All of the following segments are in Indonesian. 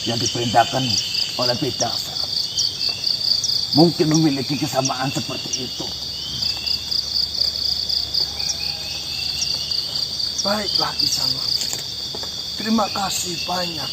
yang diperintahkan oleh Bidaksa mungkin memiliki kesamaan seperti itu. Baiklah Kisanak, terima kasih banyak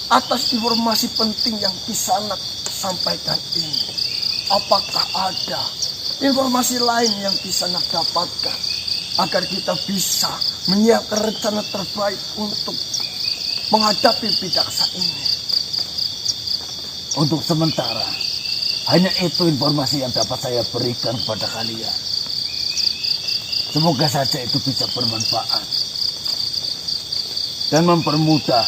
atas informasi penting yang Kisanak sampaikan ini. Apakah ada informasi lain yang Kisanak dapatkan agar kita bisa menyiapkan rencana terbaik untuk menghadapi Bidaksa ini? Untuk sementara, hanya itu informasi yang dapat saya berikan kepada kalian. Semoga saja itu bisa bermanfaat dan mempermudah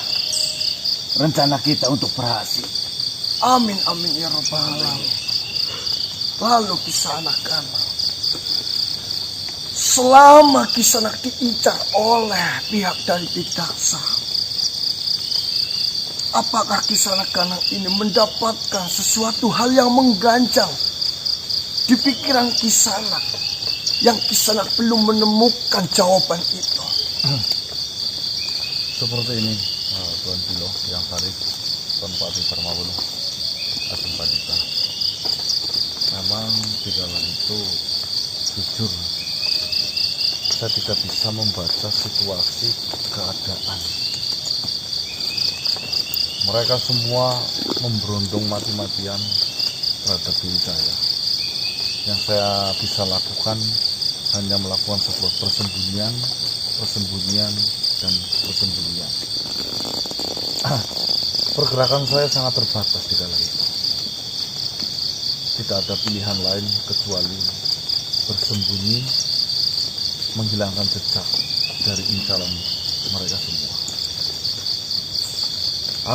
rencana kita untuk berhasil. Amin, amin ya rabbal alamin. Lalu Kisanak Kana, selama Kisanak diincar oleh pihak dari Bidaksa, apakah Kisanak Kana ini mendapatkan sesuatu hal yang mengganjal di pikiran Kisanak yang Kisanak belum menemukan jawaban itu? Seperti ini, Tuan Pilo, yang Sarif, Tuan Pati Parmawulu, Agung Padita. Memang di dalam itu, jujur, saya tidak bisa membaca situasi keadaan. Mereka semua memberundung mati-matian terhadap diri saya. Yang saya bisa lakukan hanya melakukan sebuah persembunyian, dan persembunyian. Pergerakan saya sangat terbatas di dalam itu. Tidak ada pilihan lain kecuali bersembunyi, menghilangkan jejak dari incaran mereka semua.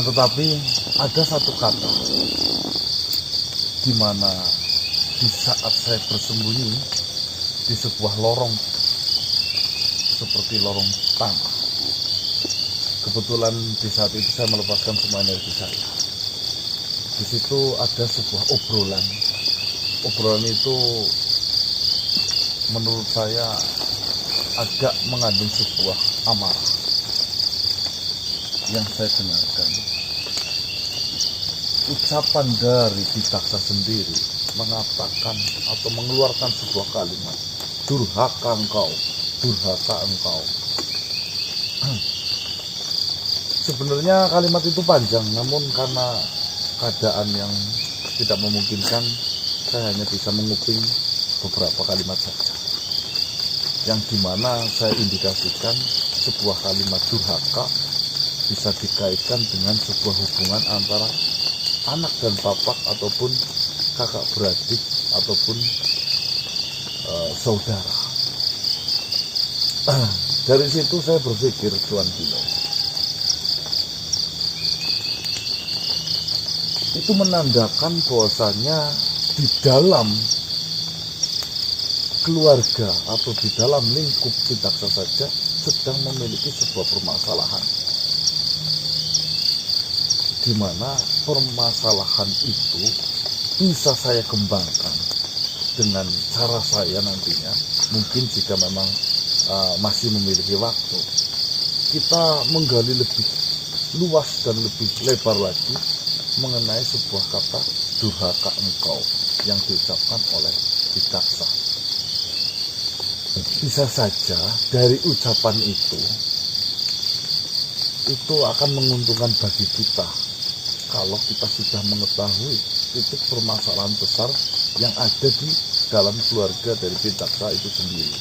Tetapi ada satu kata di mana di saat saya bersembunyi di sebuah lorong seperti lorong tanah. Kebetulan di saat itu saya melepaskan semua energi saya. Di situ ada sebuah obrolan. Obrolan itu menurut saya agak mengandung sebuah amarah yang saya dengarkan. Ucapan dari Bidaksa sendiri mengatakan atau mengeluarkan sebuah kalimat, durhaka engkau, durhaka engkau. Sebenarnya kalimat itu panjang, namun karena keadaan yang tidak memungkinkan, saya hanya bisa menguping beberapa kalimat saja. Yang dimana saya indikasikan sebuah kalimat durhaka bisa dikaitkan dengan sebuah hubungan antara anak dan bapak ataupun kakak beradik ataupun saudara. Dari situ saya berpikir, Tuan Pilo, itu menandakan bahwasanya di dalam keluarga atau di dalam lingkup Bidaksa saja sedang memiliki sebuah permasalahan, di mana permasalahan itu bisa saya kembangkan dengan cara saya nantinya. Mungkin jika memang masih memiliki waktu, kita menggali lebih luas dan lebih lebar lagi mengenai sebuah kata durhaka engkau yang diucapkan oleh Bidaksa. Bisa saja dari ucapan itu akan menguntungkan bagi kita kalau kita sudah mengetahui titik permasalahan besar yang ada di dalam keluarga dari Bidaksa itu sendiri.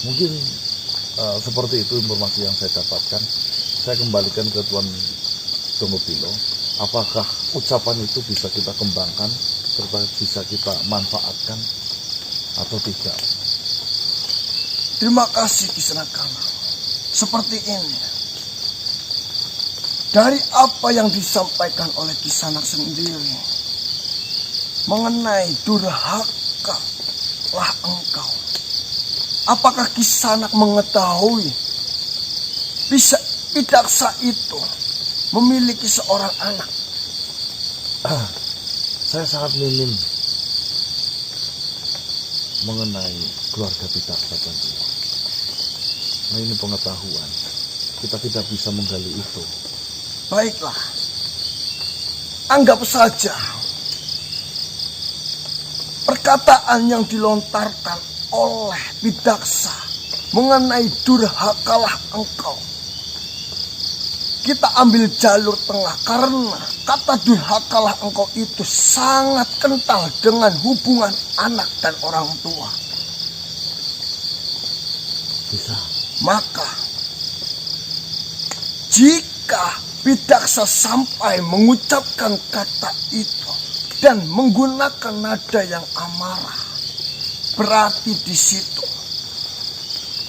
Mungkin seperti itu informasi yang saya dapatkan. Saya kembalikan ke Tuan Dongo Pilo. Apakah ucapan itu bisa kita kembangkan serta bisa kita manfaatkan atau tidak? Terima kasih Kisanak Kana. Seperti ini, dari apa yang disampaikan oleh Kisanak sendiri mengenai durhaka lah engkau, apakah Kisanak mengetahui bisa Bidaksa itu memiliki seorang anak? Saya sangat minim mengenai keluarga Bidaksa tentunya. Nah, ini pengetahuan. Kita tidak bisa menggali itu Baiklah, anggap saja perkataan yang dilontarkan oleh Bidaksa mengenai durhakalah engkau. Kita ambil jalur tengah karena kata durhakalah engkau itu sangat kental dengan hubungan anak dan orang tua. Bisa. Maka jika Bidaksa sampai mengucapkan kata itu dan menggunakan nada yang amarah, berarti di situ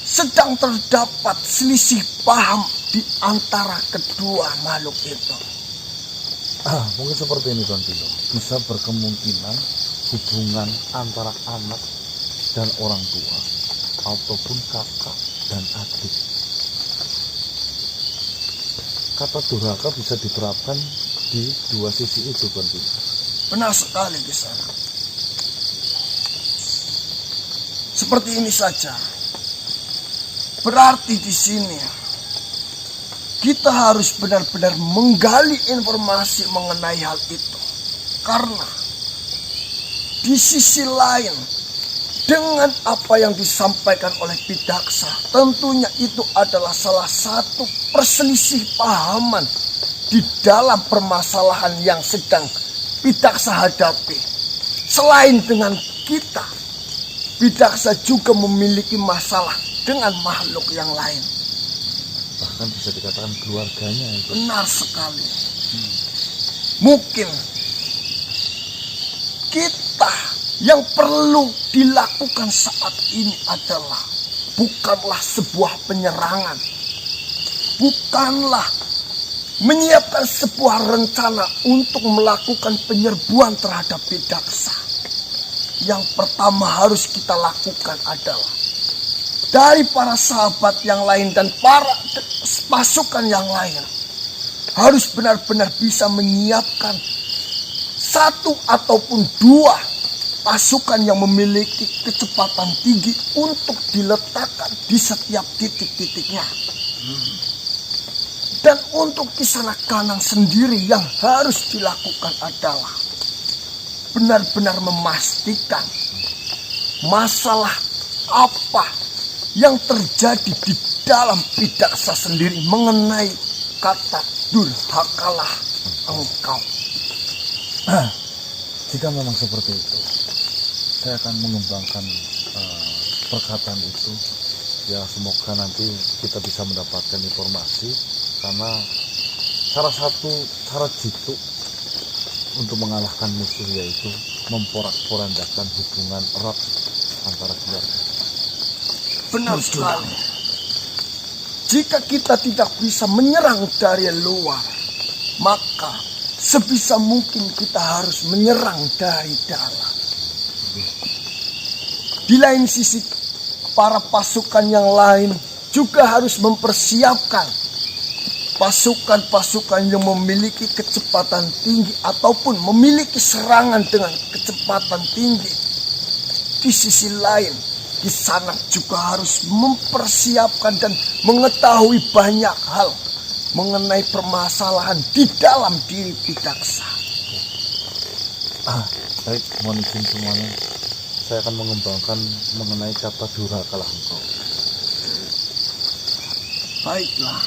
sedang terdapat selisih paham di antara kedua makhluk itu. Mungkin seperti ini Tuan Pilo. Bisa berkemungkinan hubungan antara anak dan orang tua ataupun kakak dan adik. Kata durhaka bisa diterapkan di dua sisi itu Tuan Pilo. Benar sekali di sana. Seperti ini saja. Berarti di sini kita harus benar-benar menggali informasi mengenai hal itu. Karena di sisi lain, dengan apa yang disampaikan oleh Bidaksa, tentunya itu adalah salah satu perselisih pahaman di dalam permasalahan yang sedang Bidaksa hadapi. Selain dengan kita, Bidaksa juga memiliki masalah dengan makhluk yang lain. Bahkan bisa dikatakan keluarganya itu. Benar sekali. Mungkin kita yang perlu dilakukan saat ini adalah bukanlah sebuah penyerangan, bukanlah menyiapkan sebuah rencana untuk melakukan penyerbuan terhadap Bidaksa. Yang pertama harus kita lakukan adalah dari para sahabat yang lain dan para pasukan yang lain harus benar-benar bisa menyiapkan satu ataupun dua pasukan yang memiliki kecepatan tinggi untuk diletakkan di setiap titik-titiknya. Dan untuk Kisana Kanang sendiri yang harus dilakukan adalah benar-benar memastikan masalah apa yang terjadi di dalam Bidaksa sendiri mengenai kata durhakalah engkau. Jika memang seperti itu, saya akan mengembangkan perkataan itu. Ya semoga nanti kita bisa mendapatkan informasi, karena salah satu cara jitu untuk mengalahkan musuh yaitu memporak-porandakan hubungan erat antara keluarga. Benar sekali. Jika kita tidak bisa menyerang dari luar, maka sebisa mungkin kita harus menyerang dari dalam. Di lain sisi, para pasukan yang lain juga harus mempersiapkan pasukan-pasukan yang memiliki kecepatan tinggi ataupun memiliki serangan dengan kecepatan tinggi. Di sisi lain, Kisana juga harus mempersiapkan dan mengetahui banyak hal mengenai permasalahan di dalam diri Bidaksa. Baik, mohon izin semuanya. Saya akan mengembangkan mengenai kata durhakalah engkau. Baiklah.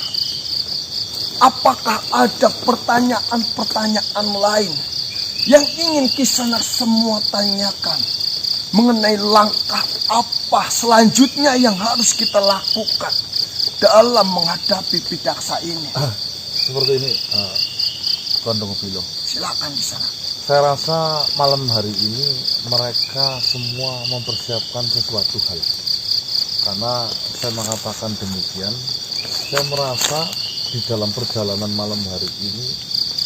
Apakah ada pertanyaan-pertanyaan lain yang ingin Kisana semua tanyakan mengenai langkah apa selanjutnya yang harus kita lakukan dalam menghadapi Bidaksa ini? Seperti ini, Tuan Dongopilo. Silakan di sana. Saya rasa malam hari ini mereka semua mempersiapkan sesuatu hal. Karena saya mengatakan demikian, saya merasa di dalam perjalanan malam hari ini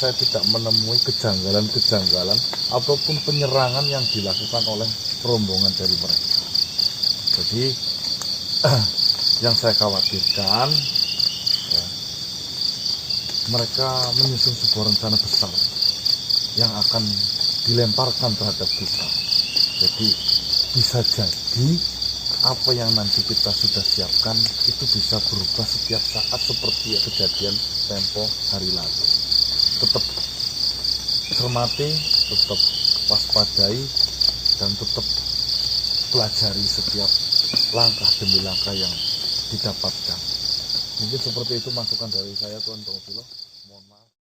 saya tidak menemui kejanggalan-kejanggalan ataupun penyerangan yang dilakukan oleh rombongan dari mereka. Jadi yang saya khawatirkan ya, mereka menyusun sebuah rencana besar yang akan dilemparkan terhadap kita. Jadi bisa jadi apa yang nanti kita sudah siapkan itu bisa berubah setiap saat seperti kejadian tempo hari lalu. Tetap cermati, tetap waspadai, dan tetap pelajari setiap langkah demi langkah yang didapatkan. Mungkin seperti itu masukan dari saya, Tuan Teofilo.